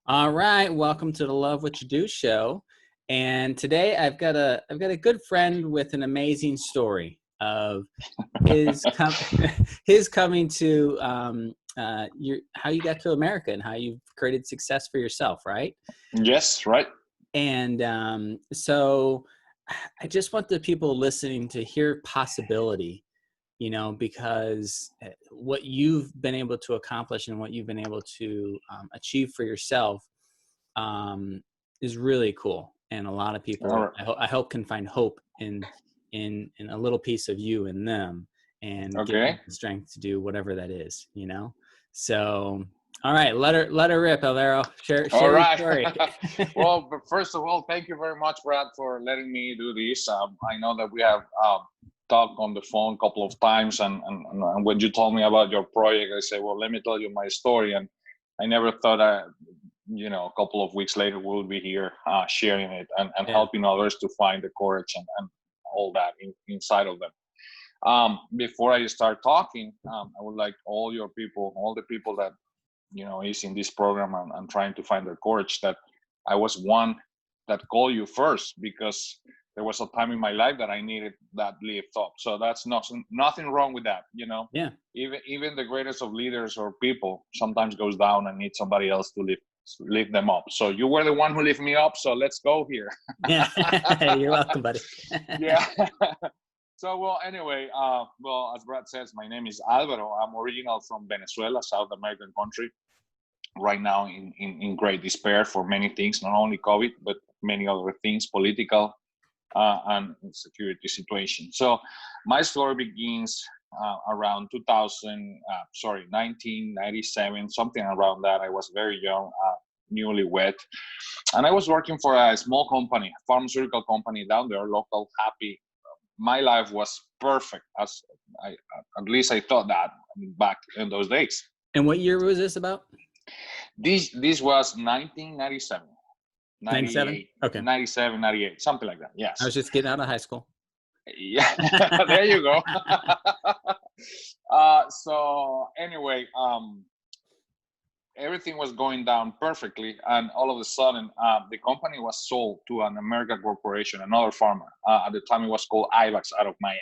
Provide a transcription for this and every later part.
All right, welcome to the Love What You Do show. And today I've got a good friend with an amazing story of his his coming to how you got to America and how you've created success for yourself, right? Yes, right. And so I just want the people listening to hear possibility, because what you've been able to accomplish and what you've been able to achieve for yourself is really cool. And a lot of All people, right. I hope, can find hope in a little piece of you in them, and give them Okay. the strength to do whatever that is. So, all right, let her rip, Alvaro. All Share your right. story. Well, but first of all, thank you very much, Brad, for letting me do this. I know that we have talked on the phone a couple of times, and when you told me about your project, I said, well, let me tell you my story. And I never thought a couple of weeks later we'll be here sharing it and Yeah. helping others to find the courage and all that inside of them. Before I start talking, I would like all the people that is in this program and trying to find their courage, that I was one that called you first, because there was a time in my life that I needed that lift up. So that's nothing wrong with that. Yeah. Even the greatest of leaders or people sometimes goes down and need somebody else to lift them up. So you were the one who lifted me up, so let's go here. Yeah. You're welcome, buddy. Yeah. So, well, anyway, as Brad says, my name is Alvaro. I'm original from Venezuela, South American country. Right now in great despair for many things, not only COVID, but many other things, political and security situation. So my story begins around 1997, something around that. I was very young, newlywed, and I was working for a small company, pharmaceutical company down there, local, happy. My life was perfect, as at least I thought that back in those days. And what year was this about? This was 1997, 97? 98, Okay. 97, 98, something like that. I was Yes. just getting out of high school. Yeah. There you go. So anyway, everything was going down perfectly, and all of a sudden, the company was sold to an American corporation, another farmer. At the time, it was called Ivax, out of Miami.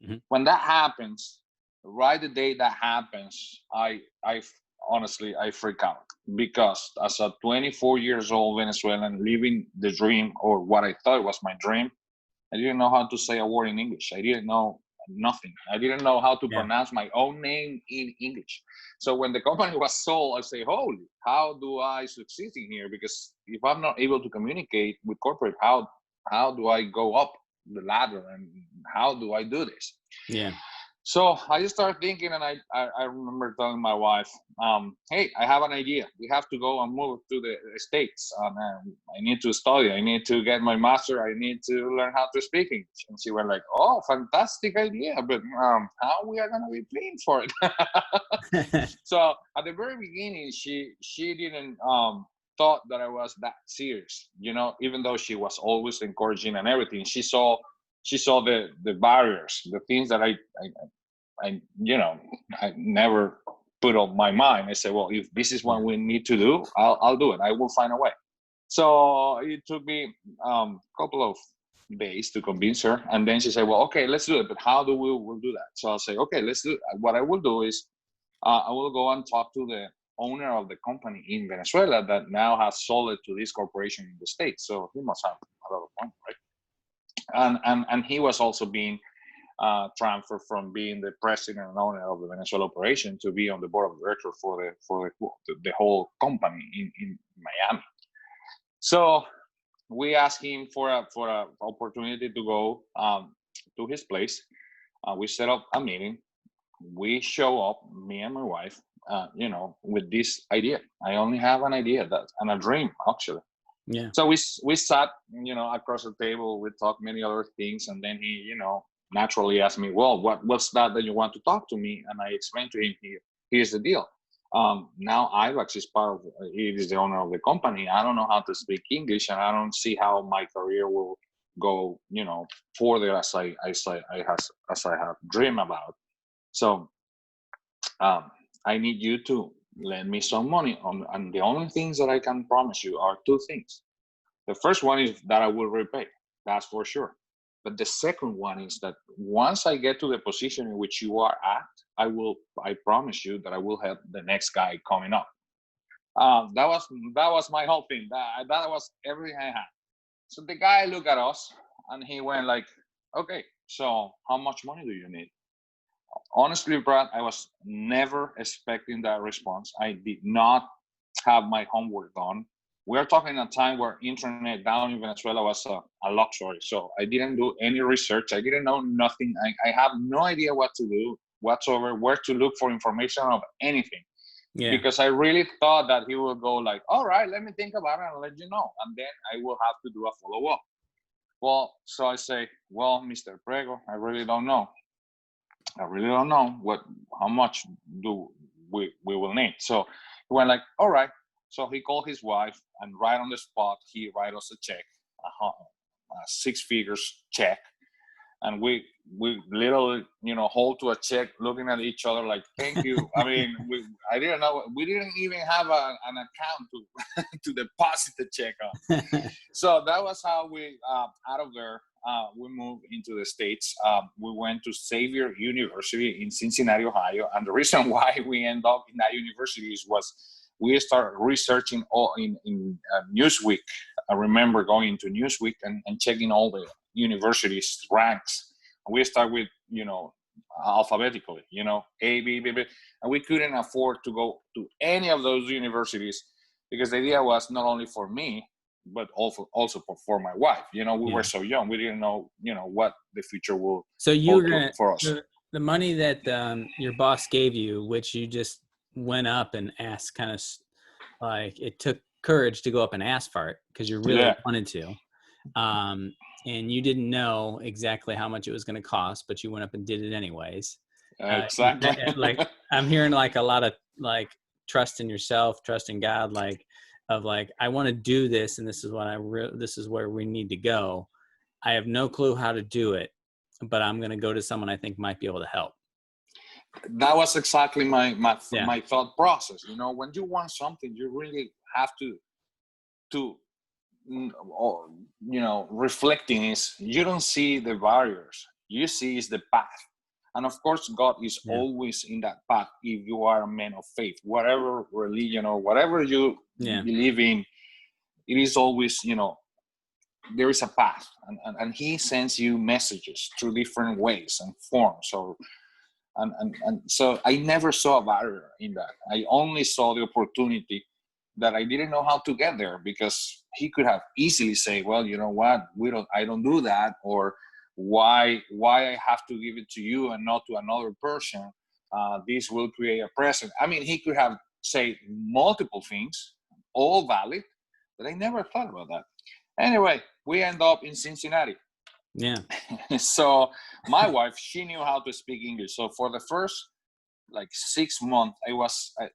Mm-hmm. When that happens, right the day that happens, I honestly I freak out, because as a 24 years old Venezuelan living the dream, or what I thought was my dream, I didn't know how to say a word in English. I didn't know nothing. I didn't know how to Yeah. pronounce my own name in English. So when the company was sold, I say, holy, how do I succeed in here? Because if I'm not able to communicate with corporate, how do I go up the ladder, and how do I do this? Yeah. So I just started thinking, and I remember telling my wife, hey, I have an idea. We have to go and move to the States. I need to study. I need to get my master. I need to learn how to speak English. And she was like, oh, fantastic idea. But how we are going to be paying for it? So at the very beginning, she didn't thought that I was that serious, even though she was always encouraging and everything. She saw the barriers, the things that I never put on my mind. I said, well, if this is what we need to do, I'll do it. I will find a way. So it took me a couple of days to convince her, and then she said, well, okay, let's do it, but how do we'll do that? So I'll say, okay, let's do it. What I will do is I will go and talk to the owner of the company in Venezuela that now has sold it to this corporation in the States. So he must have a lot of money, right? And he was also being transferred from being the president and owner of the Venezuela operation to be on the board of directors for the whole company in Miami. So we asked him for a opportunity to go to his place. We set up a meeting. We show up, me and my wife, with this idea. I only have an idea and a dream, actually. Yeah. So we sat, across the table. We talked many other things, and then he, naturally asked me, well, what's that you want to talk to me? And I explained to him, here's the deal. Now Ivax is he is the owner of the company. I don't know how to speak English, and I don't see how my career will go, further as I have dreamed about. So I need you to lend me some money. And the only things that I can promise you are two things. The first one is that I will repay. That's for sure. But the second one is that once I get to the position in which you are at, I promise you that I will help the next guy coming up. That was my whole thing. That was everything I had. So the guy looked at us and he went like, okay, so how much money do you need? Honestly, Brad, I was never expecting that response. I did not have my homework done. We're talking a time where internet down in Venezuela was a luxury. So I didn't do any research. I didn't know nothing. I have no idea what to do whatsoever, where to look for information of anything. Yeah. Because I really thought that he would go like, all right, let me think about it and let you know. And then I will have to do a follow-up. Well, so I say, well, Mr. Prego, I really don't know how much do we will need. So he went like, all right. So he called his wife and right on the spot, he write us a check, a 6 figures check. And we literally, hold to a check, looking at each other like, thank you. I mean, I didn't know, we didn't even have an account to to deposit the check on. So that was how we, out of there, we moved into the States. We went to Xavier University in Cincinnati, Ohio. And the reason why we ended up in that university was we started researching all in Newsweek. I remember going into Newsweek and checking all the universities ranks. We start with, alphabetically, A, B, B, B. And we couldn't afford to go to any of those universities because the idea was not only for me, but also for my wife. We were so young. We didn't know, what the future will hold for us. The money that your boss gave you, which you just went up and asked, kind of like it took courage to go up and ask for it because you really wanted to. And you didn't know exactly how much it was going to cost, but you went up and did it anyways. Exactly. Like I'm hearing like a lot of like trust in yourself, trust in God, I want to do this, and this is what this is where we need to go. I have no clue how to do it, but I'm going to go to someone I think might be able to help. That was exactly my thought process. When you want something, you really have to reflecting is you don't see the barriers, you see is the path. And of course, God is always in that path if you are a man of faith, whatever religion or whatever you believe in. It is always, there is a path, and he sends you messages through different ways and forms. So so I never saw a barrier in that. I only saw the opportunity that I didn't know how to get there, because he could have easily say, well, you know what, I don't do that, or why I have to give it to you and not to another person. This will create a precedent. I mean, he could have said multiple things, all valid, but I never thought about that. Anyway, we end up in Cincinnati. Yeah. So my wife, she knew how to speak English. So for the first 6 months,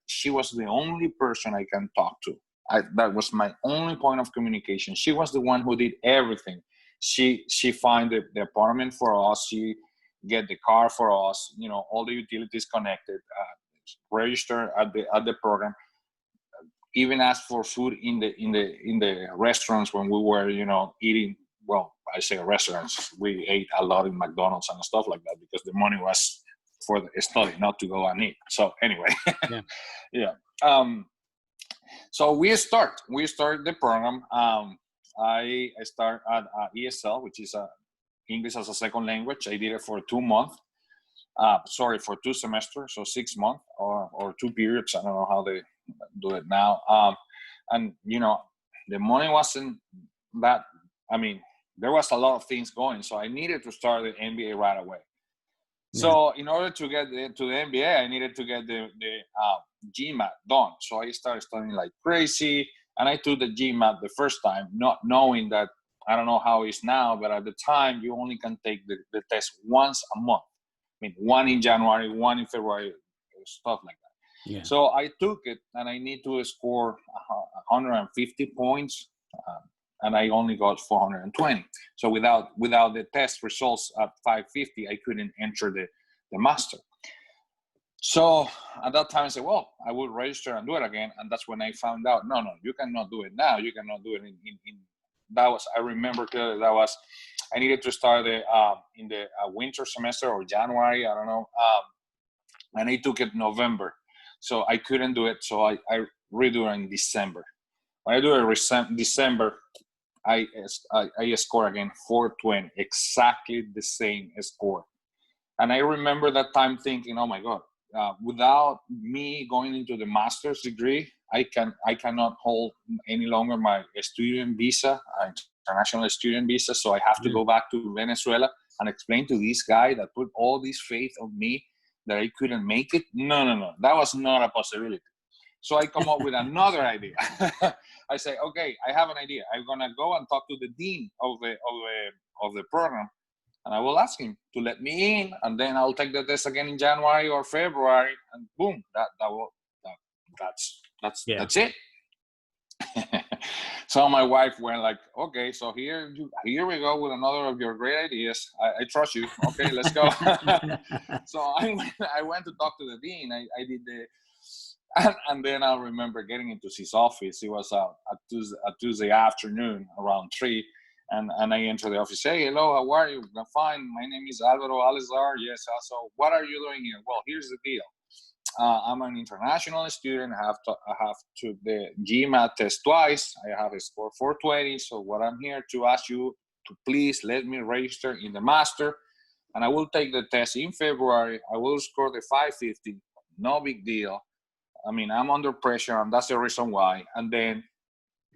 she was the only person I can talk to. That was my only point of communication. She was the one who did everything. She find the apartment for us. She get the car for us. All the utilities connected. Register at the program. Even ask for food in the restaurants when we were eating. Well, I say restaurants. We ate a lot in McDonald's and stuff like that because the money was for the study, not to go and eat. So anyway, so we start the program. I start at ESL, which is English as a second language. I did it for 2 months. For 2 semesters, so 6 months or 2 periods. I don't know how they do it now. And the money wasn't that. I mean, there was a lot of things going, so I needed to start the MBA right away. So in order to get to the MBA, I needed to get the GMAT done. So I started studying like crazy, and I took the GMAT the first time, not knowing that, I don't know how it's now, but at the time you only can take the test once a month. I mean, one in January, one in February, stuff like that. Yeah. So I took it, and I need to score 150 points. And I only got 420. So without the test results at 550, I couldn't enter the master. So at that time I said, well, I will register and do it again. And that's when I found out, no, you cannot do it now. You cannot do it in that was, I remember clearly, that was, I needed to start in the winter semester or January, I don't know. And I took it November. So I couldn't do it. So I redo it in December. When I do it in December, I score again 420, exactly the same score. And I remember that time thinking, oh my God, without me going into the master's degree, I cannot hold any longer my student visa, international student visa. So I have to go back to Venezuela and explain to this guy that put all this faith on me that I couldn't make it. No, that was not a possibility. So I come up with another idea. I say, okay, I have an idea. I'm gonna go and talk to the dean of the program, and I will ask him to let me in, and then I'll take the test again in January or February, and boom, that's it. So my wife went like, okay, so here we go with another of your great ideas. I trust you. Okay, let's go. So I went to talk to the dean. I did and then I remember getting into his office. It was a Tuesday afternoon around 3. And I enter the office. Hey, hello, how are you? I'm fine. My name is Alvaro Alezard. Yes. So what are you doing here? Well, here's the deal. I'm an international student. I have to the GMAT test twice. I have a score 420. So what I'm here to ask you to please let me register in the master, and I will take the test in February. I will score the 550. No big deal. I mean, I'm under pressure, and that's the reason why. And then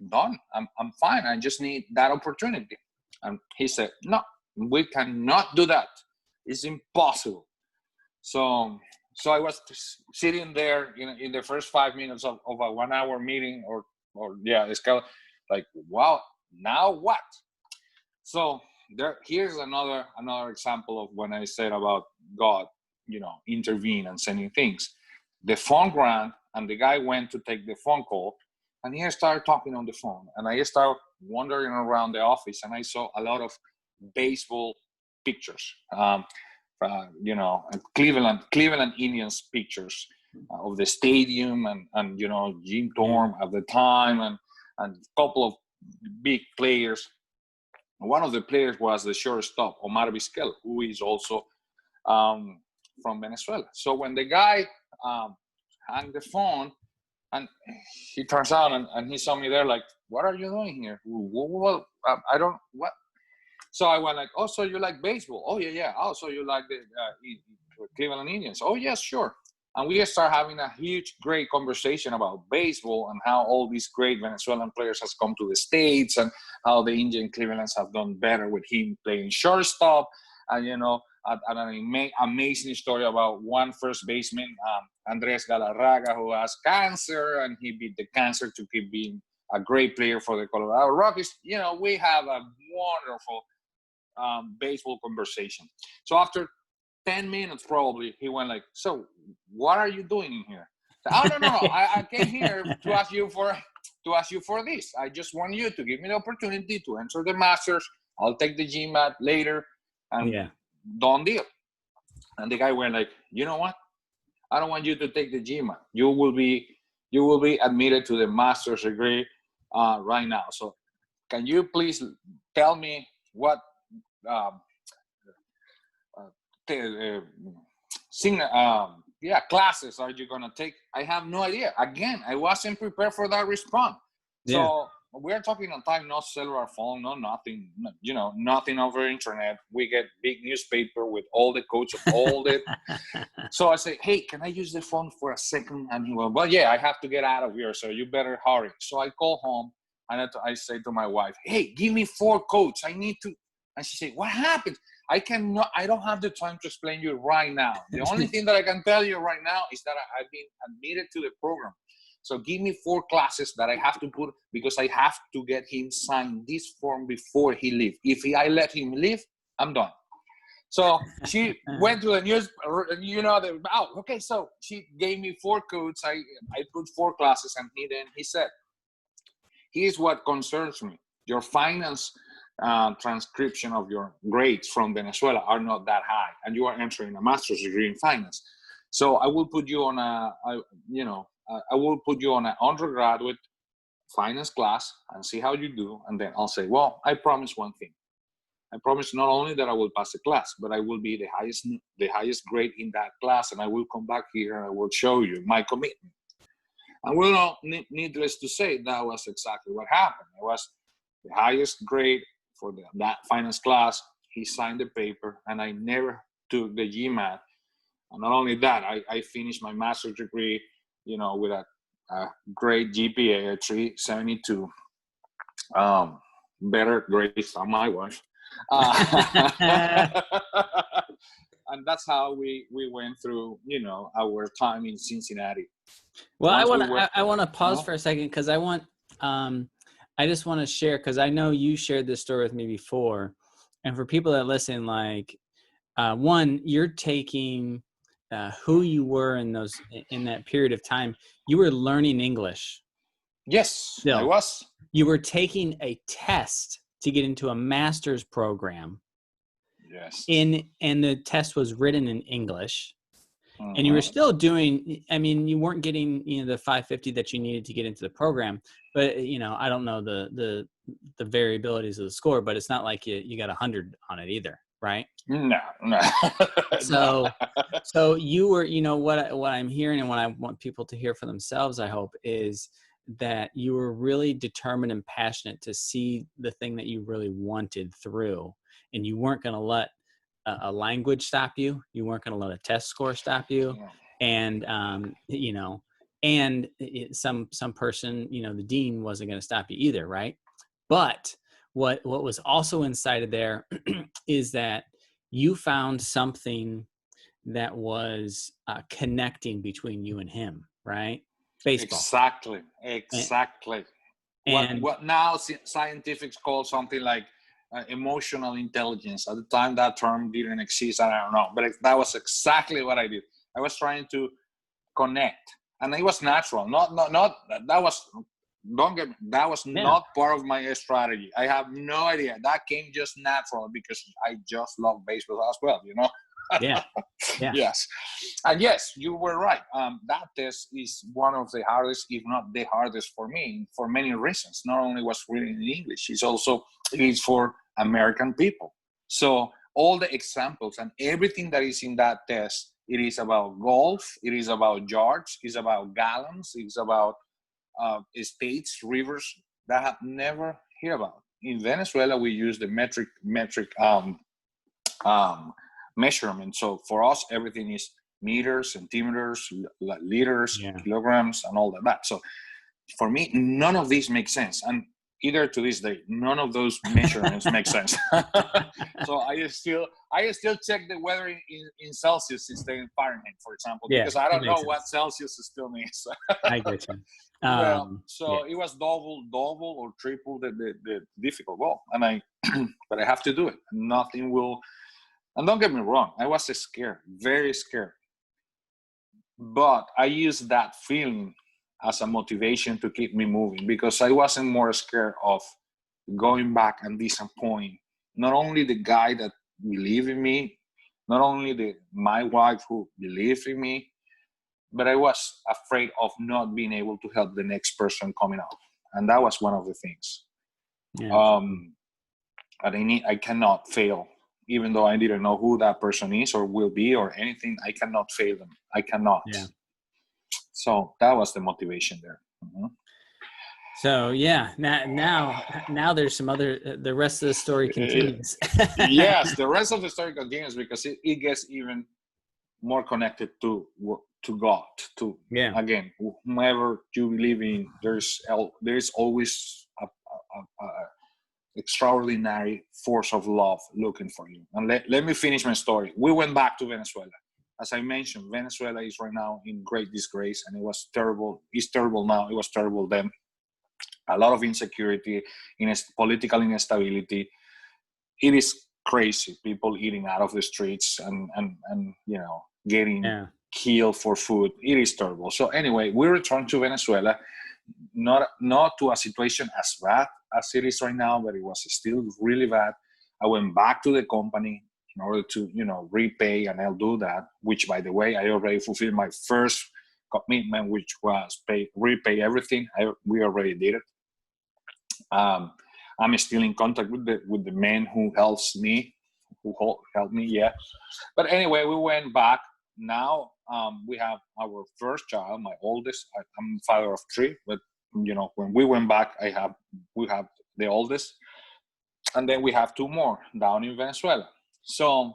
done. I'm fine. I just need that opportunity. And he said, no, we cannot do that. It's impossible. So I was sitting there in the first 5 minutes of a 1 hour meeting or it's kind of like, wow, now what? So here's another example of when I said about God, intervene and sending things. The phone rang and the guy went to take the phone call, and he started talking on the phone, and I started wandering around the office, and I saw a lot of baseball pictures, Cleveland Indians pictures of the stadium, and Jim Thorpe at the time, and a couple of big players. One of the players was the shortstop, Omar Vizquel, who is also from Venezuela. So when the guy hung the phone, and he turns out and he saw me there like, what are you doing here? Well, I don't, what? So I went like, oh, so you like baseball? Oh, yeah. Oh, so you like the Cleveland Indians? Oh, yes, sure. And we start having a huge, great conversation about baseball and how all these great Venezuelan players has come to the States, and how the Indian Clevelands have done better with him playing shortstop. And, an amazing story about one first baseman, Andres Galarraga, who has cancer, and he beat the cancer to keep being a great player for the Colorado Rockies. We have a wonderful baseball conversation. So after 10 minutes, probably, he went like, so what are you doing in here? Oh, no. I came here to ask you for this. I just want you to give me the opportunity to enter the Masters. I'll take the GMAT later, and done deal. And the guy went like, you know what? I don't want you to take the GMAT. You will be admitted to the master's degree right now. So can you please tell me what classes are you going to take? I have no idea. Again, I wasn't prepared for that response. So we're talking on time, no cellular phone, no nothing, nothing over internet. We get big newspaper with all the coach of all the. So I say, hey, can I use the phone for a second? And he went, well, yeah, I have to get out of here, so you better hurry. So I call home, and I say to my wife, hey, give me 4 codes. I need to. And she said, what happened? I don't have the time to explain you right now. The only thing that I can tell you right now is that I've been admitted to the program. So give me 4 classes that I have to put, because I have to get him sign this form before he leaves. If I let him leave, I'm done. So she went to the news, okay. So she gave me 4 codes. I put 4 classes, and he said, here's what concerns me. Your finance transcription of your grades from Venezuela are not that high, and you are entering a master's degree in finance. So I will put you on I will put you on an undergraduate finance class and see how you do. And then I'll say, well, I promise one thing. I promise not only that I will pass the class, but I will be the highest grade in that class, and I will come back here and I will show you my commitment. And well, needless to say, that was exactly what happened. I was the highest grade for that finance class. He signed the paper, and I never took the GMAT. And not only that, I finished my master's degree, with a great GPA, a 372. Better grades than my wife. And that's how we went through, our time in Cincinnati. Well, I want to pause for a second, because I just want to share, because I know you shared this story with me before, and for people that listen, like, one, you're taking who you were in that period of time. You were learning English. Yes, Still, I was. You were taking a test to get into a master's program. Yes. And the test was written in English. Mm-hmm. And you were still doing, you weren't getting, the 550 that you needed to get into the program, but, I don't know the variabilities of the score, but it's not like you got 100 on it either, right? No. So you were, what I'm hearing, and what I want people to hear for themselves, I hope, is that you were really determined and passionate to see the thing that you really wanted through, and you weren't going to let a language stop you. You weren't going to let a test score stop you. And, some person, the dean wasn't going to stop you either. Right. But what was also inside of there is that you found something that was connecting between you and him, right? Baseball. Exactly. And what now scientifics call something like emotional intelligence. At the time, that term didn't exist. I don't know, but that was exactly what I did. I was trying to connect, and it was natural. Not that was. Don't get me. That was not part of my strategy. I have no idea. That came just natural because I just love baseball as well. Yeah. Yes. And yes, you were right. That test is one of the hardest, if not the hardest for me, for many reasons. Not only was written in English, it is for American people. So all the examples and everything that is in that test, it is about golf, it is about yards, it's about gallons, it's about states, rivers that I have never heard about. In Venezuela, we use the metric measurement. So for us, everything is meters, centimeters, liters, kilograms, and all that. So for me, none of these make sense. And either to this day, none of those measurements make sense. So I still check the weather in Celsius instead of Fahrenheit, for example, because I don't know what Celsius still means. I get you. It was double or triple the difficult. Well, but I have to do it. Nothing will. And don't get me wrong, I was scared, very scared. But I used that feeling as a motivation to keep me moving, because I wasn't more scared of going back and disappoint not only the guy that believed in me, not only my wife who believed in me, but I was afraid of not being able to help the next person coming up. And that was one of the things. I cannot fail. Even though I didn't know who that person is or will be or anything, I cannot fail them. I cannot. Yeah. So that was the motivation there. Mm-hmm. So now there's some other. The rest of the story continues. Yes, the rest of the story continues because it gets even more connected to God. Again, whomever you believe in, there's always a extraordinary force of love looking for you. And let me finish my story. We went back to Venezuela. As I mentioned, Venezuela is right now in great disgrace, and it was terrible. It's terrible now. It was terrible then. A lot of insecurity, political instability. It is crazy. People eating out of the streets and getting killed for food. It is terrible. So anyway, we returned to Venezuela. Not to a situation as bad as it is right now, but it was still really bad. I went back to the company. in order to, repay, and I'll do that, which, by the way, I already fulfilled my first commitment, which was repay everything. We already did it. I'm still in contact with the man who helped me, yeah. But anyway, we went back. Now we have our first child, my oldest. I'm father of 3, but when we went back, we have the oldest, and then we have 2 more down in Venezuela. So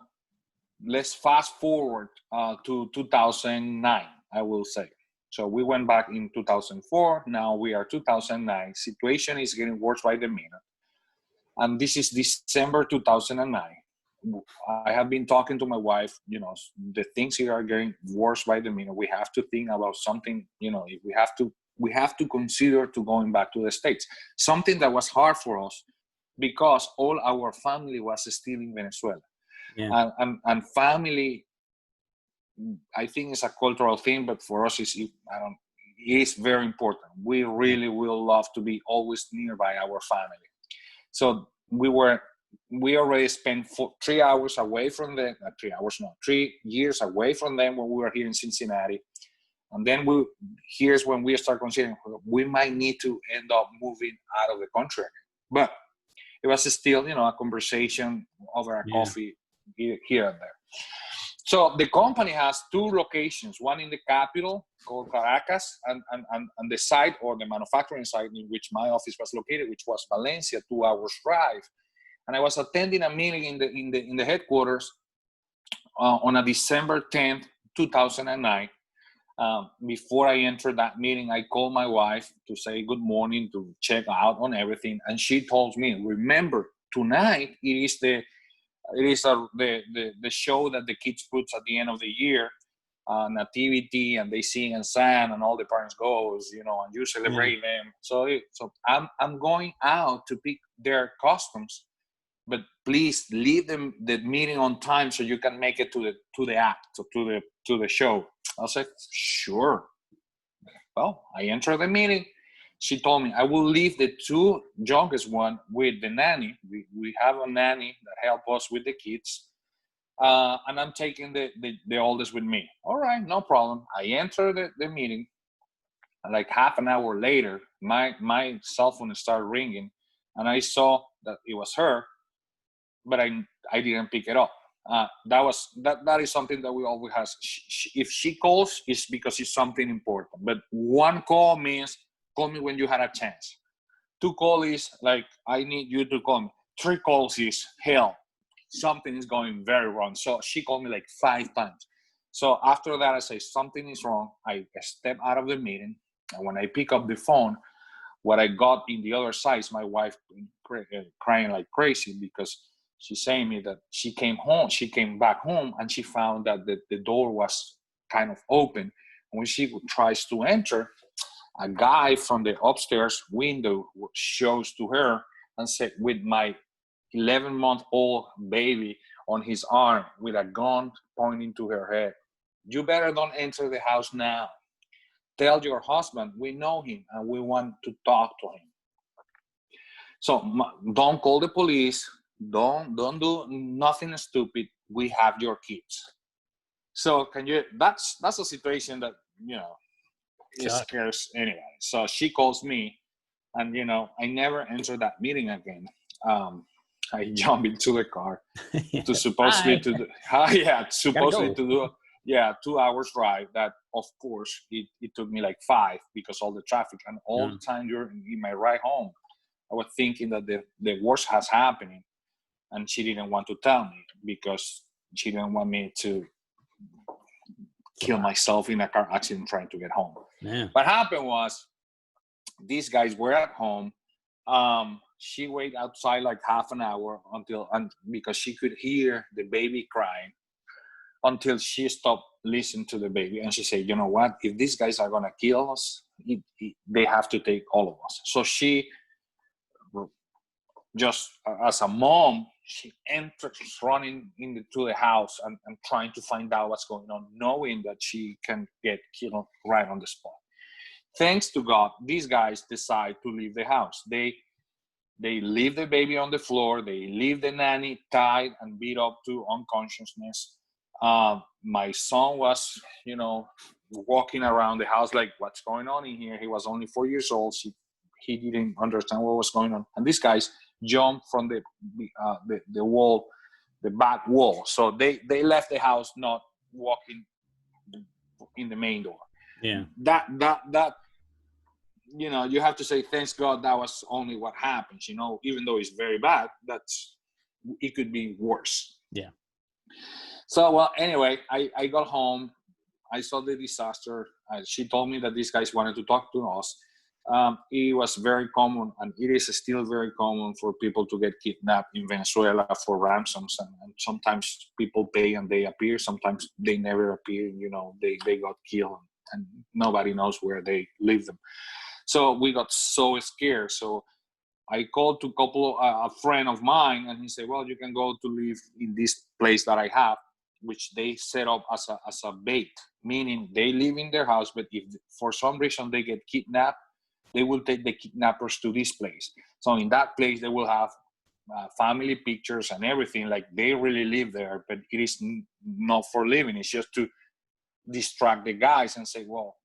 let's fast forward to 2009, I will say. So we went back in 2004. Now we are 2009. Situation is getting worse by the minute. And this is December 2009. I have been talking to my wife, the things here are getting worse by the minute. We have to think about something, if we have to consider to going back to the States. Something that was hard for us because all our family was still in Venezuela. Yeah. And family, I think it's a cultural thing, but for us, it is very important. We really will love to be always nearby our family. So we already spent 3 hours away from them. 3 hours, no, 3 years away from them when we were here in Cincinnati. And then here's when we start considering we might need to end up moving out of the country again. But it was still, a conversation over a coffee here and there. So the company has 2 locations, one in the capital called Caracas, and the site, or the manufacturing site, in which my office was located, which was Valencia, 2 hours drive. And I was attending a meeting in the headquarters on a December 10th, 2009. Before I entered that meeting, I called my wife to say good morning, to check out on everything, and she told me, "Remember, tonight it is the show that the kids puts at the end of the year, nativity, and they sing and sang, and all the parents goes, and you celebrate them. So I'm going out to pick their costumes, but please leave them the meeting on time so you can make it to the act, to the show." I said, "Sure." Well, I entered the meeting. She told me, "I will leave the 2 youngest one with the nanny. We have a nanny that help us with the kids. And I'm taking the oldest with me." All right, no problem. I entered the meeting. And like half an hour later, my cell phone started ringing. And I saw that it was her, but I didn't pick it up. That is something that we always have. If she calls, it's because it's something important. But 1 call means call me when you had a chance. 2 calls is like, I need you to call me. 3 calls is hell. Something is going very wrong. So she called me like 5 times. So after that, I say something is wrong. I step out of the meeting. And when I pick up the phone, what I got in the other side is my wife crying like crazy, because she's saying me that she came back home, and she found that the door was kind of open. And when she tries to enter, a guy from the upstairs window shows to her and said, with my 11-month-old baby on his arm with a gun pointing to her head, "You better don't enter the house now. Tell your husband we know him and we want to talk to him. So don't call the police. Don't do nothing stupid. We have your kids." So that's a situation that, it scares anybody. So she calls me, and, I never entered that meeting again. I jump into the car to supposedly to do, supposedly to do 2 hours drive. That, of course, it took me like 5 because all the traffic, and all the time during in my ride home, I was thinking that the worst has happened, and she didn't want to tell me because she didn't want me to kill myself in a car accident trying to get home. Yeah. What happened was, these guys were at home. She waited outside like half an hour because she could hear the baby crying, until she stopped listening to the baby. And she said, "You know what? If these guys are going to kill us, they have to take all of us." So she, just as a mom, she enters running into the house and trying to find out what's going on, knowing that she can get killed right on the spot. Thanks to God, these guys decide to leave the house. They They leave the baby on the floor. They leave the nanny tied and beat up to unconsciousness. My son was, walking around the house like, what's going on in here? He was only 4 years old. He didn't understand what was going on. And these guys jumped from the wall, the back wall. So they left the house not walking in the main door. Yeah. That you have to say, thanks God that was only what happens, even though it's very bad, it could be worse. Yeah. So, well, anyway, I got home. I saw the disaster. She told me that these guys wanted to talk to us. It was very common, and it is still very common for people to get kidnapped in Venezuela for ransoms. And sometimes people pay and they appear. Sometimes they never appear. They got killed and nobody knows where they leave them. So we got so scared. So I called to a friend of mine, and he said, well, you can go to live in this place that I have, which they set up as a bait, meaning they live in their house, but if for some reason they get kidnapped, they will take the kidnappers to this place. So in that place, they will have family pictures and everything, like they really live there, but it is not for living. It's just to distract the guys and say, well,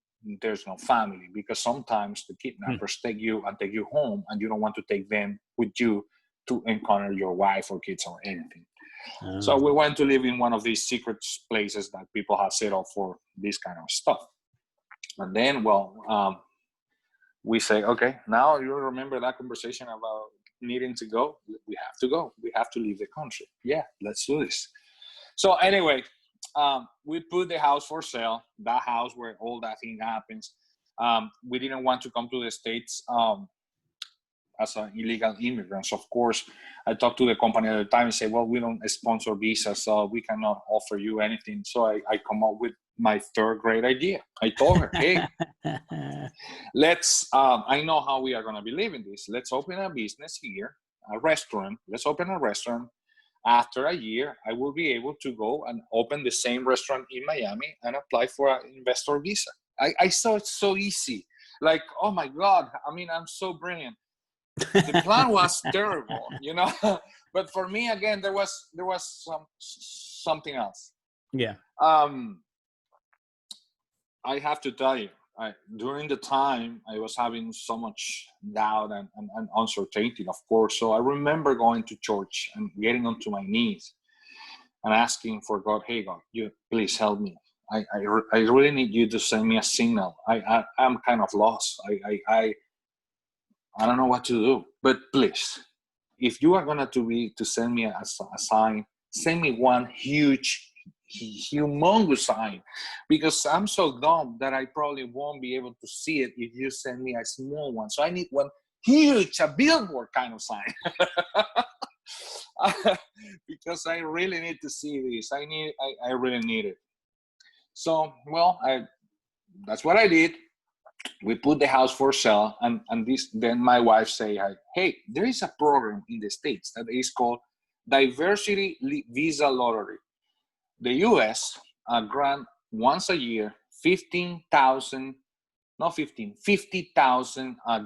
there's no family, because sometimes the kidnappers take you home, and you don't want to take them with you to encounter your wife or kids or anything. So we went to live in one of these secret places that people have set up for this kind of stuff. And then, we say, okay, now you remember that conversation about needing to go? We have to go. We have to leave the country. Yeah, let's do this. So anyway, we put the house for sale, that house where all that thing happens. We didn't want to come to the States as an illegal immigrants. Of course, I talked to the company at the time and said, well, we don't sponsor visas, so we cannot offer you anything. So I come up with my third great idea. I told her, hey, I know how we are going to be living this. Let's open a business here, a restaurant. Let's open a restaurant. After a year, I will be able to go and open the same restaurant in Miami and apply for an investor visa. I saw it so easy. Like, oh my God, I'm so brilliant. The plan was terrible, but for me, again, there was something else. Yeah. I have to tell you, during the time I was having so much doubt and uncertainty, of course. So I remember going to church and getting onto my knees and asking for God, hey God, you please help me. I really need you to send me a signal. I'm kind of lost. I don't know what to do, but please, if you are going to send me a sign, send me one humongous sign, because I'm so dumb that I probably won't be able to see it if you send me a small one. So I need one huge, a billboard kind of sign. Because I really need to see this. I really need it. So, that's what I did. We put the house for sale, and then my wife say, hey, there is a program in the States that is called Diversity Visa Lottery. The U.S. grant once a year 50,000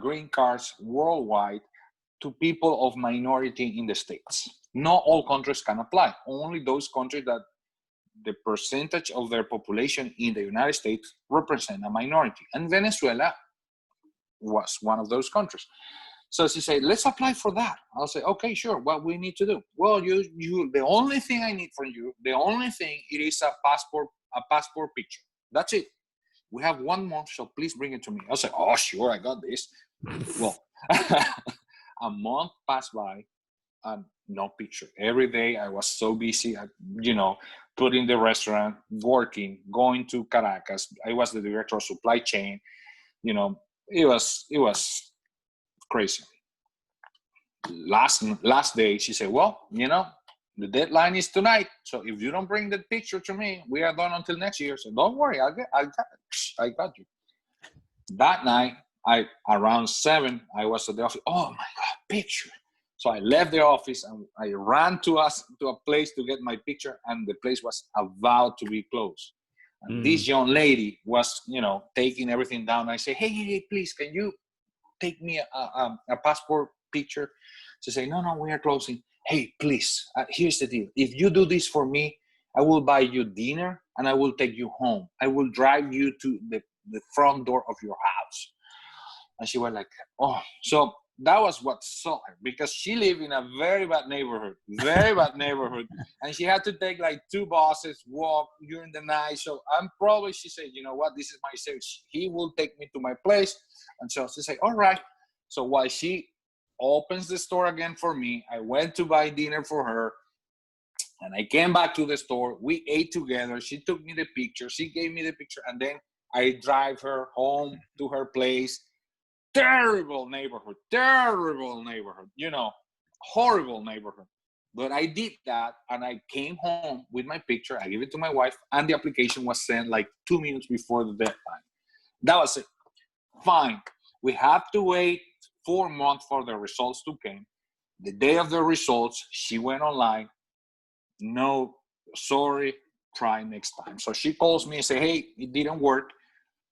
green cards worldwide to people of minority in the States. Not all countries can apply. Only those countries that the percentage of their population in the United States represent a minority. And Venezuela was one of those countries. So she said, let's apply for that. I'll say, okay, sure. What we need to do? Well, the only thing I need from you, it is a passport picture. That's it. We have 1 month, so please bring it to me. I'll say, oh, sure, I got this. Well, a month passed by and no picture. Every day I was so busy, putting the restaurant, working, going to Caracas. I was the director of supply chain. It was crazy. Last day, she said, well, the deadline is tonight. So if you don't bring the picture to me, we are done until next year. So don't worry, I got you. That night, around 7, I was at the office. Oh my God, picture. So I left the office and I ran to a place to get my picture, and the place was about to be closed. And this young lady was, taking everything down. I say, hey, please, can you take me a passport picture. She say, no, we are closing. Hey, please, here's the deal. If you do this for me, I will buy you dinner and I will take you home. I will drive you to the front door of your house. And she was like, oh, so that was what saw her, because she lived in a very bad neighborhood, and she had to take like 2 buses, walk during the night. So she said, you know what, this is my service. He will take me to my place. And so she said, all right. So while she opens the store again for me, I went to buy dinner for her. And I came back to the store. We ate together. She took me the picture. She gave me the picture. And then I drive her home to her place. Terrible neighborhood, horrible neighborhood. But I did that, and I came home with my picture. I gave it to my wife, and the application was sent like 2 minutes before the deadline. That was it. Fine. We have to wait 4 months for the results to come. The day of the results, she went online. No, sorry, try next time. So she calls me and say, hey, it didn't work.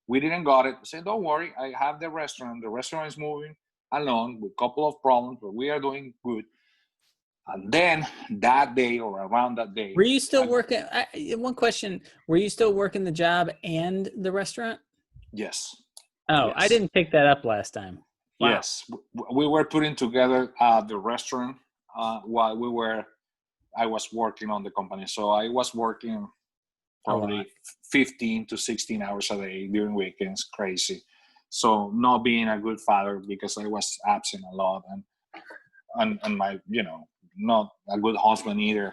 We didn't got it. I said, don't worry, I have the restaurant. The restaurant is moving along with a couple of problems, but we are doing good. And then that day, or around that day. Were you still working? One question, were you still working the job and the restaurant? Yes. Oh, yes. I didn't pick that up last time. Wow. Yes. We were putting together the restaurant while I was working on the company. So I was working probably 15 to 16 hours a day during weekends. Crazy. So not being a good father because I was absent a lot, and my, not a good husband either.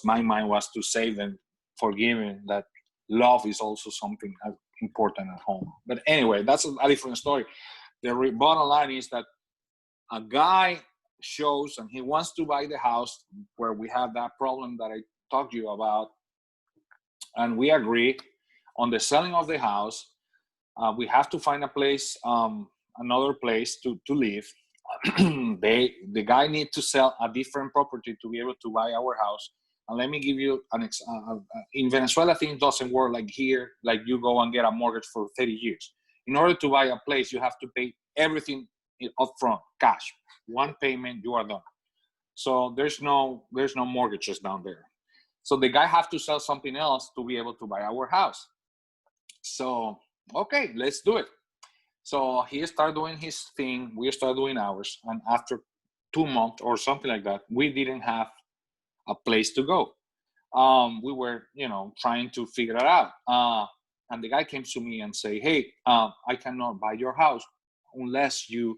My mind was to save them, forgiving that love is also something important at home. But anyway, that's a different story. The bottom line is that a guy shows and he wants to buy the house where we have that problem that I talked to you about. And we agree on the selling of the house. We have to find a place, another place to live. The guy needs to sell a different property to be able to buy our house. And let me give you an example. In Venezuela, things doesn't work like here, like you go and get a mortgage for 30 years. In order to buy a place, you have to pay everything up front, cash. One payment, you are done. So there's no mortgages down there. So the guy has to sell something else to be able to buy our house. So, okay, let's do it. So he started doing his thing. We started doing ours. And after 2 months or something like that, we didn't have a place to go. We were, trying to figure it out. And the guy came to me and say, hey, I cannot buy your house unless you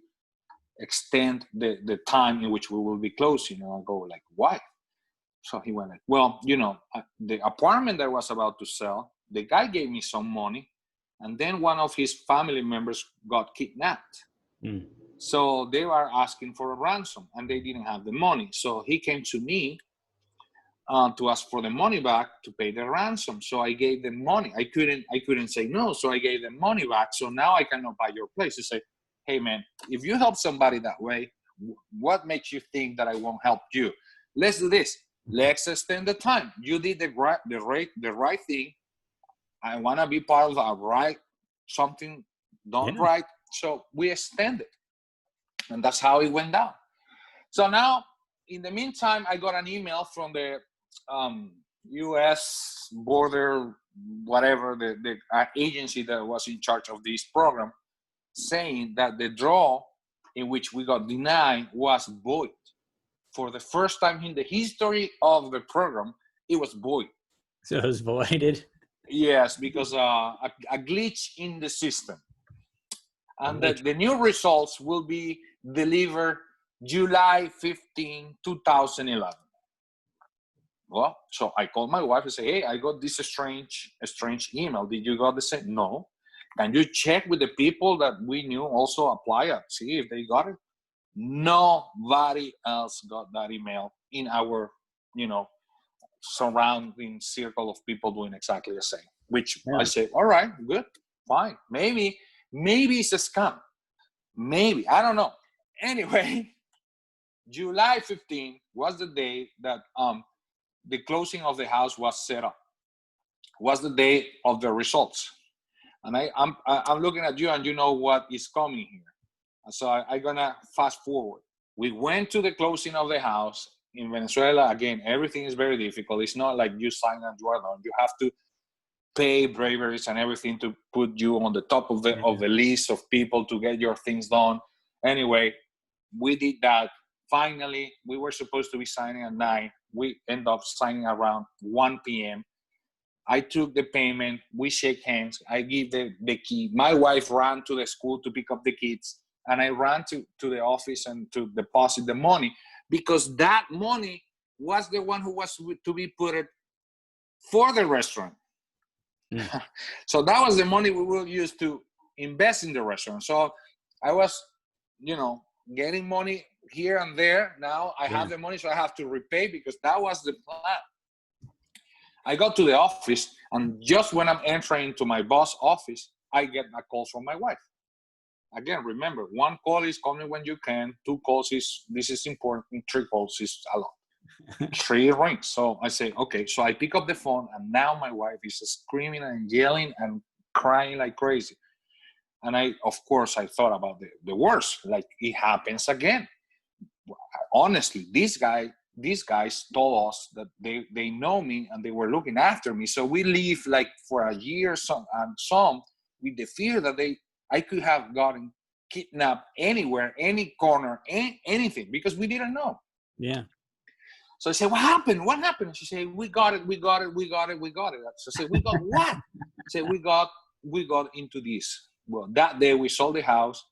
extend the time in which we will be closing. And I go like, why? So he went like, well, the apartment that I was about to sell, the guy gave me some money, and then one of his family members got kidnapped. Mm. So they were asking for a ransom, and they didn't have the money. So he came to me to ask for the money back to pay the ransom. So I gave them money. I couldn't say no, so I gave them money back. So now I cannot buy your place. He said, hey man, if you help somebody that way, what makes you think that I won't help you? Let's do this. Let's extend the time. You did the right thing. I want to be part of something done right. So we extended, and that's how it went down. So now, in the meantime, I got an email from the U.S. border, whatever, the agency that was in charge of this program, saying that the draw in which we got denied was void. For the first time in the history of the program, it was void. So it was voided? Yes, because a glitch in the system. And the new results will be delivered July 15, 2011. Well, so I called my wife and said, hey, I got this strange email. Did you got the same? No. Can you check with the people that we knew also apply it? See if they got it? Nobody else got that email in our, surrounding circle of people doing exactly the same, which I say, all right, good, fine. Maybe it's a scam. Maybe, I don't know. Anyway, July 15 was the day that the closing of the house was set up, was the day of the results. And I'm looking at you, and you know what is coming here. So I'm gonna fast forward. We went to the closing of the house in Venezuela. Again, everything is very difficult. It's not like you sign and you are done. You have to pay braveries and everything to put you on the top of the list of people to get your things done. Anyway, we did that. Finally, we were supposed to be signing at 9. We end up signing around 1 p.m. I took the payment. We shake hands. I give the key. My wife ran to the school to pick up the kids. And I ran to the office and to deposit the money, because that money was the one who was to be put for the restaurant. Mm. So that was the money we will use to invest in the restaurant. So I was, getting money here and there. Now I have the money, so I have to repay, because that was the plan. I got to the office, and just when I'm entering into my boss' office, I get a call from my wife. Again, remember, 1 call is coming when you can. 2 calls is, this is important. 3 calls is a lot. 3 rings. So I say, okay. So I pick up the phone, and now my wife is screaming and yelling and crying like crazy. And of course, I thought about the worst. Like, it happens again. Honestly, these guys told us that they know me and they were looking after me. So we live like for a year and some with the fear that I could have gotten kidnapped anywhere, any corner, anything, because we didn't know. Yeah. So I said, what happened? What happened? She said, we got it. So I said, we got what? I said, we got into this. Well, that day we sold the house.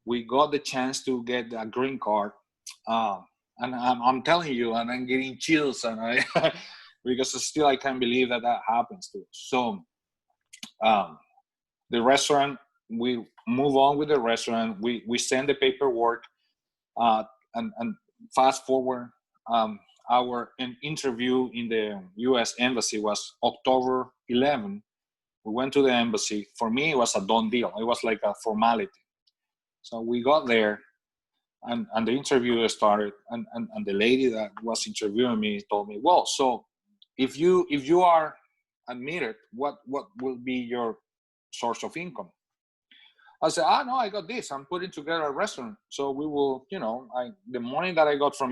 We got the chance to get a green card. And I'm telling you, and I'm getting chills, and because still I can't believe that happens to us. So the restaurant, we move on with the restaurant. We send the paperwork, and fast forward. Our interview in the U.S. Embassy was October 11. We went to the embassy. For me, it was a done deal. It was like a formality. So we got there, and the interview started. And the lady that was interviewing me told me, well, so if you are admitted, what will be your source of income? I said, no, I got this. I'm putting together a restaurant. So we will, the money that I got from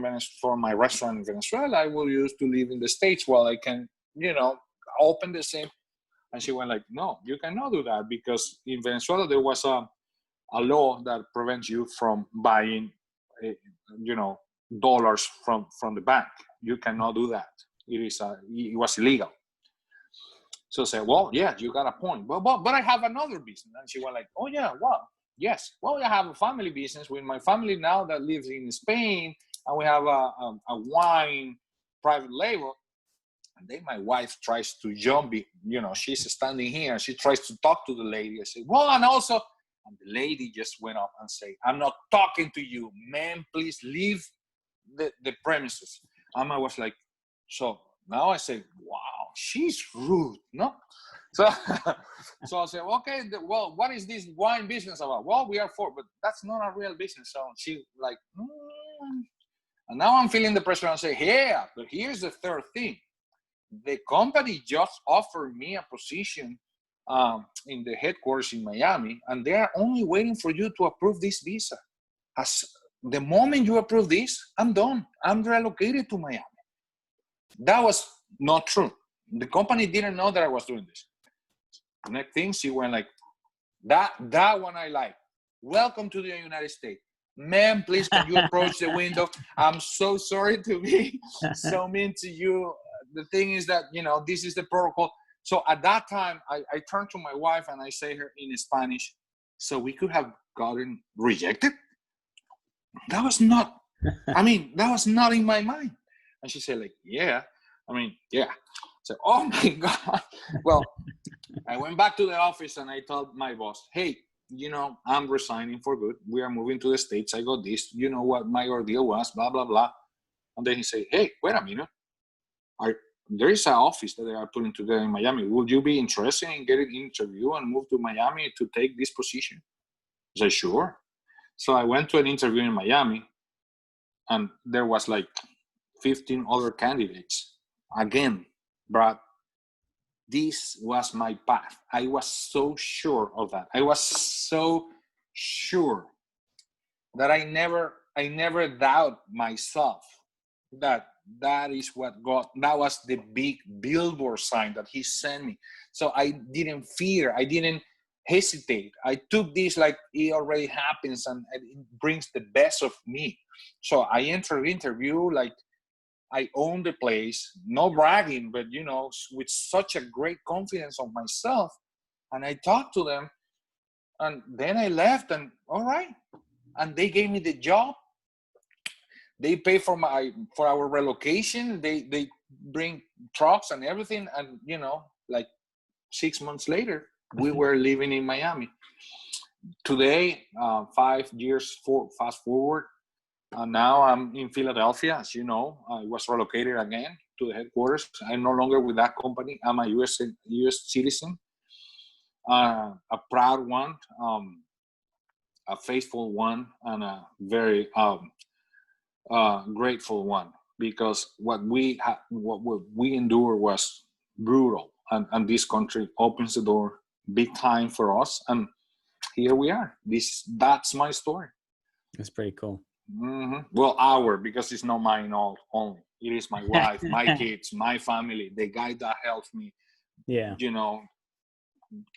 my restaurant in Venezuela, I will use to live in the States while I can, open the same. And she went like, no, you cannot do that, because in Venezuela, there was a law that prevents you from buying, dollars from the bank. You cannot do that. It was illegal. So I said, well, yeah, you got a point. But I have another business. And she went like, oh, yeah, well, yes. Well, I have a family business with my family now that lives in Spain. And we have a wine private label. And then my wife tries to jump, she's standing here. And she tries to talk to the lady. I said, well, and also, and the lady just went up and said, I'm not talking to you. Ma'am, please leave the premises. And I was like, so now I say, wow, she's rude, no? So I said, okay, well, what is this wine business about? Well, we are but that's not a real business. So she like, and now I'm feeling the pressure and say, yeah, but here's the third thing. The company just offered me a position in the headquarters in Miami, and they are only waiting for you to approve this visa. As the moment you approve this, I'm done. I'm relocated to Miami. That was not true. The company didn't know that I was doing this. The next thing, she went like, that one I like. Welcome to the United States. Ma'am, please, can you approach the window? I'm so sorry to be so mean to you. The thing is that, this is the protocol. So at that time, I turned to my wife and I say her in Spanish, so we could have gotten rejected? That was not in my mind. And she said like, yeah. Yeah. So, oh my God. Well, I went back to the office and I told my boss, hey, I'm resigning for good. We are moving to the States. I got this. You know what my ordeal was, blah, blah, blah. And then he said, hey, wait a minute. There is an office that they are putting together in Miami. Would you be interested in getting an interview and move to Miami to take this position? I said, sure. So I went to an interview in Miami, and there was like 15 other candidates. Again, Brad, this was my path. I was so sure of that. I was so sure that I never I never doubt myself that is what God, that was the big billboard sign that he sent me. So I didn't fear, I didn't hesitate. I took this like it already happens, and it brings the best of me. So I entered interview like I own the place, no bragging, but with such a great confidence of myself. And I talked to them, and then I left, and all right. And they gave me the job. They pay for our relocation. They bring trucks and everything. And like 6 months later, we were living in Miami. Today, 5 years fast forward, now I'm in Philadelphia. As you know, I was relocated again to the headquarters. I'm no longer with that company. I'm a U.S. citizen, a proud one, a faithful one, and a very grateful one, because what we endured was brutal, and this country opens the door big time for us, and here we are. That's my story. That's pretty cool. Mm-hmm. Well, because it's not mine only. It is my wife, my kids, my family, the guy that helps me. Yeah.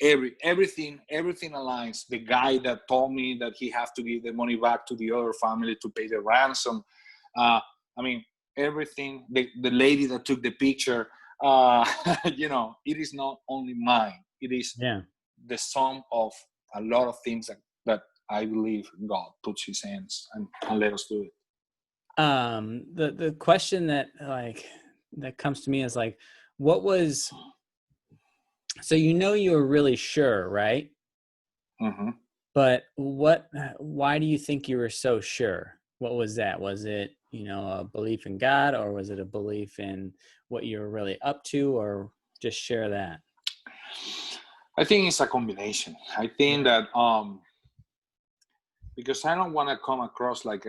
Everything aligns. The guy that told me that he have to give the money back to the other family to pay the ransom. I mean, everything. The lady that took the picture. It is not only mine. It is the sum of a lot of things that I believe God puts his hands and let us do it. The question that comes to me is like, what was, so you were really sure, right? Mm-hmm. But why do you think you were so sure? What was that? Was it, a belief in God, or was it a belief in what you were really up to, or just share that? I think it's a combination. I think that because I don't want to come across like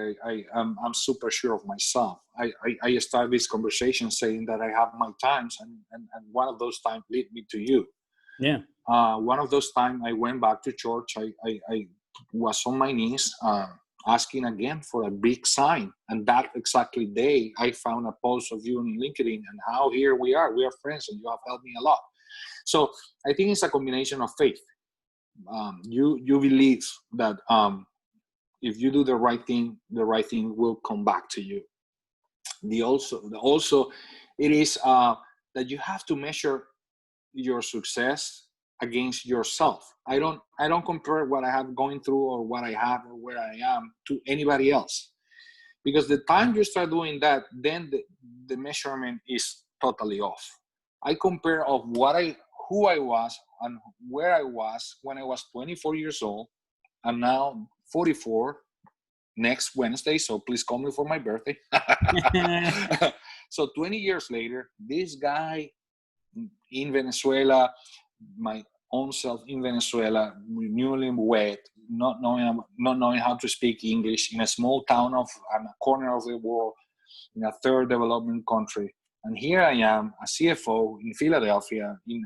I'm super sure of myself. I start this conversation saying that I have my times, and one of those times lead me to you. Yeah. One of those times I went back to church. I was on my knees asking again for a big sign, and that exactly day I found a post of you on LinkedIn, and how here we are friends, and you have helped me a lot. So I think it's a combination of faith. You believe that if you do the right thing will come back to you. Also it is that you have to measure your success against yourself. I don't compare what I have going through, or what I have, or where I am, to anybody else, because the time you start doing that, then the measurement is totally off. I compare of who I was and where I was when I was 24 years old, and now 44 next Wednesday, so please call me for my birthday. So 20 years later, this guy in Venezuela, my own self in Venezuela, newly wed, not knowing how to speak English, in a small town on a corner of the world, in a third developing country. And here I am, a CFO in Philadelphia, in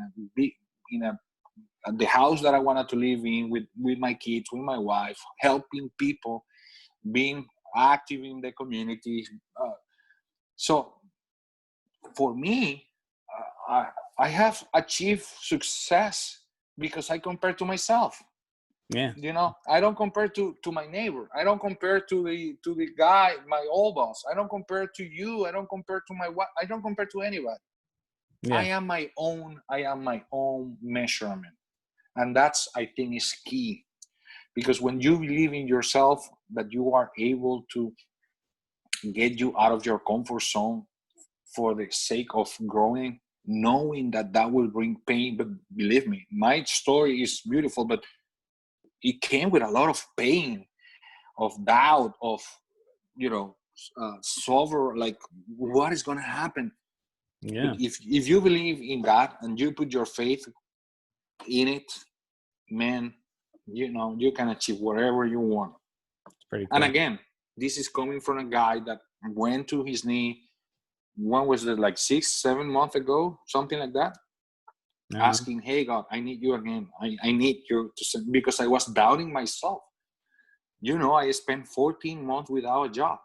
the house that I wanted to live in, with my kids, with my wife, helping people, being active in the community. So for me, I have achieved success because I compare to myself. Yeah. I don't compare to my neighbor. I don't compare to the guy, my old boss. I don't compare to you. I don't compare to my wife. I don't compare to anybody. Yeah. I am my own measurement. And that's, I think, is key. Because when you believe in yourself, that you are able to get you out of your comfort zone for the sake of growing, knowing that will bring pain. But believe me, my story is beautiful, but it came with a lot of pain, of doubt, of, sober, like, what is going to happen? Yeah. But if you believe in God and you put your faith in it, man, you can achieve whatever you want. It's pretty cool. And again, this is coming from a guy that went to his knee. When was it, like 6-7 months ago, something like that? Asking, hey God, I need you again. I need you to, because I was doubting myself. I spent 14 months without a job.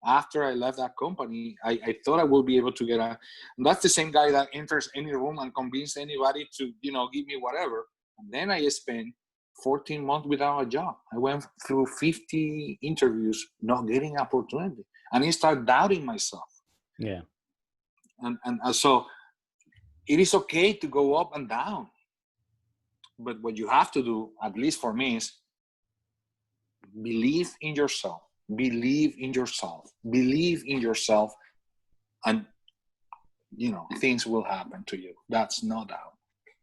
After I left that company, I thought I would be able to get and that's the same guy that enters any room and convinces anybody to, give me whatever. And then I spent 14 months without a job. I went through 50 interviews, not getting opportunity. And I started doubting myself. Yeah. And so it is okay to go up and down. But what you have to do, at least for me, is believe in yourself. Believe in yourself. Believe in yourself. And, things will happen to you. That's no doubt.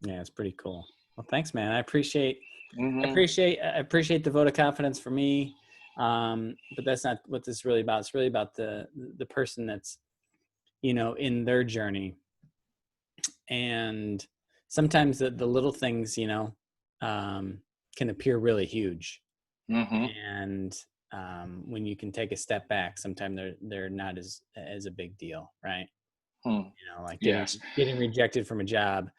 Yeah, it's pretty cool. Well, thanks, man. I appreciate the vote of confidence for me. But that's not what this is really about. It's really about the person that's, in their journey. And sometimes the little things, can appear really huge. And when you can take a step back, sometimes they're not as a big deal, right? Like getting rejected from a job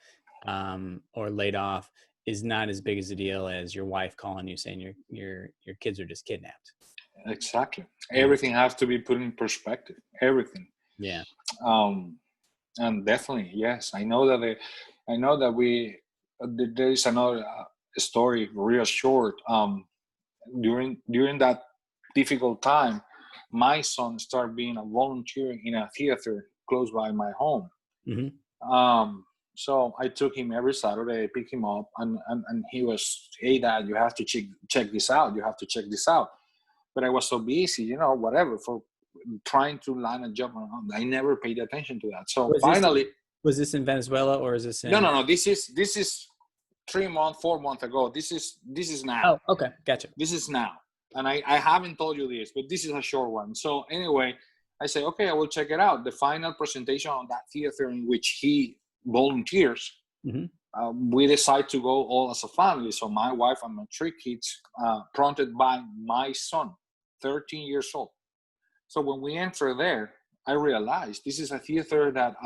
or laid off is not as big as a deal as your wife calling you saying your kids are just kidnapped. Exactly. Everything has to be put in perspective. Everything. Yeah. And definitely, yes. I know that there is another story, real short. During that difficult time, my son started being a volunteer in a theater close by my home. So I took him every Saturday, I picked him up, and he was, hey, Dad, you have to check this out. You have to check this out. But I was so busy, whatever, for trying to land a job. I never paid attention to that. So was this in Venezuela or is this in? No. This is 4 months ago. This is now. Oh, okay. Gotcha. This is now. And I haven't told you this, but this is a short one. So anyway, I say, okay, I will check it out. The final presentation on that theater in which he volunteers, we decide to go all as a family. So my wife and my 3 kids, prompted by my son, 13 years old. So when we enter there, I realized this is a theater that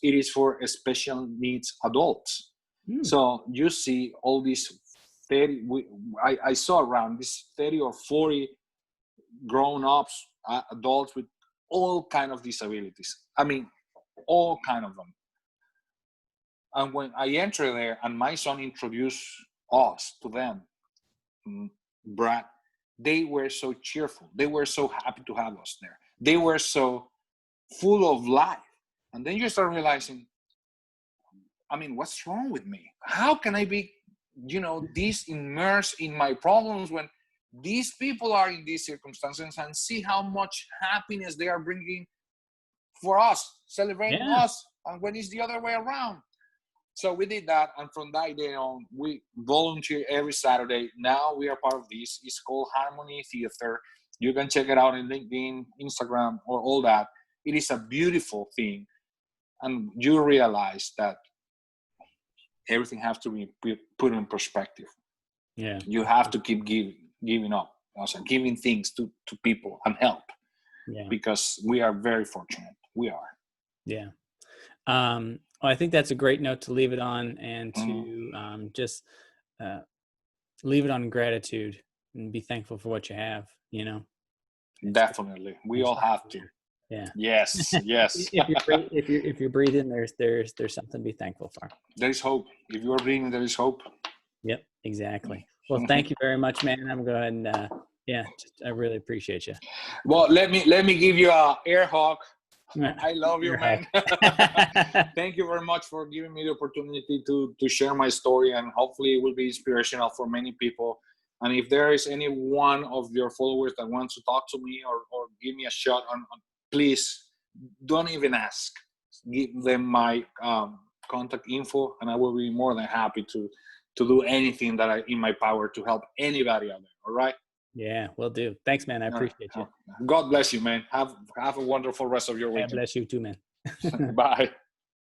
it is for special needs adults. So you see all these 30, I saw around this 30 or 40 grown-ups, adults with all kind of disabilities. I mean, all kind of them. And when I enter there and my son introduced us to them, Brad, they were so cheerful. They were so happy to have us there. They were so full of life. And then you start realizing, what's wrong with me? How can I be, this immersed in my problems when these people are in these circumstances, and see how much happiness they are bringing for us, celebrating us, and when it's the other way around. So we did that, and from that day on, we volunteer every Saturday. Now we are part of this. It's called Harmony Theater. You can check it out in LinkedIn, Instagram, or all that. It is a beautiful thing, and you realize that everything has to be put in perspective. Yeah, you have to keep giving up, giving things to people and help. Yeah, because we are very fortunate. We are. Yeah. Well, I think that's a great note to leave it on, and to just leave it on gratitude and be thankful for what you have. Definitely, we all have to. Yeah. Yes. Yes. if you're breathing, there's something to be thankful for. There is hope. If you are breathing, there is hope. Yep. Exactly. Well, thank you very much, man. I'm going. I really appreciate you. Well, let me give you a air hug. I love you, man. Thank you very much for giving me the opportunity to share my story, and hopefully it will be inspirational for many people. And if there is any one of your followers that wants to talk to me or give me a shot on, please don't even ask. Give them my contact info, and I will be more than happy to do anything that in my power to help anybody out there. All right? Yeah, will do. Thanks, man. I appreciate you. God bless you, man. Have a wonderful rest of your week. God bless you too, man. Bye.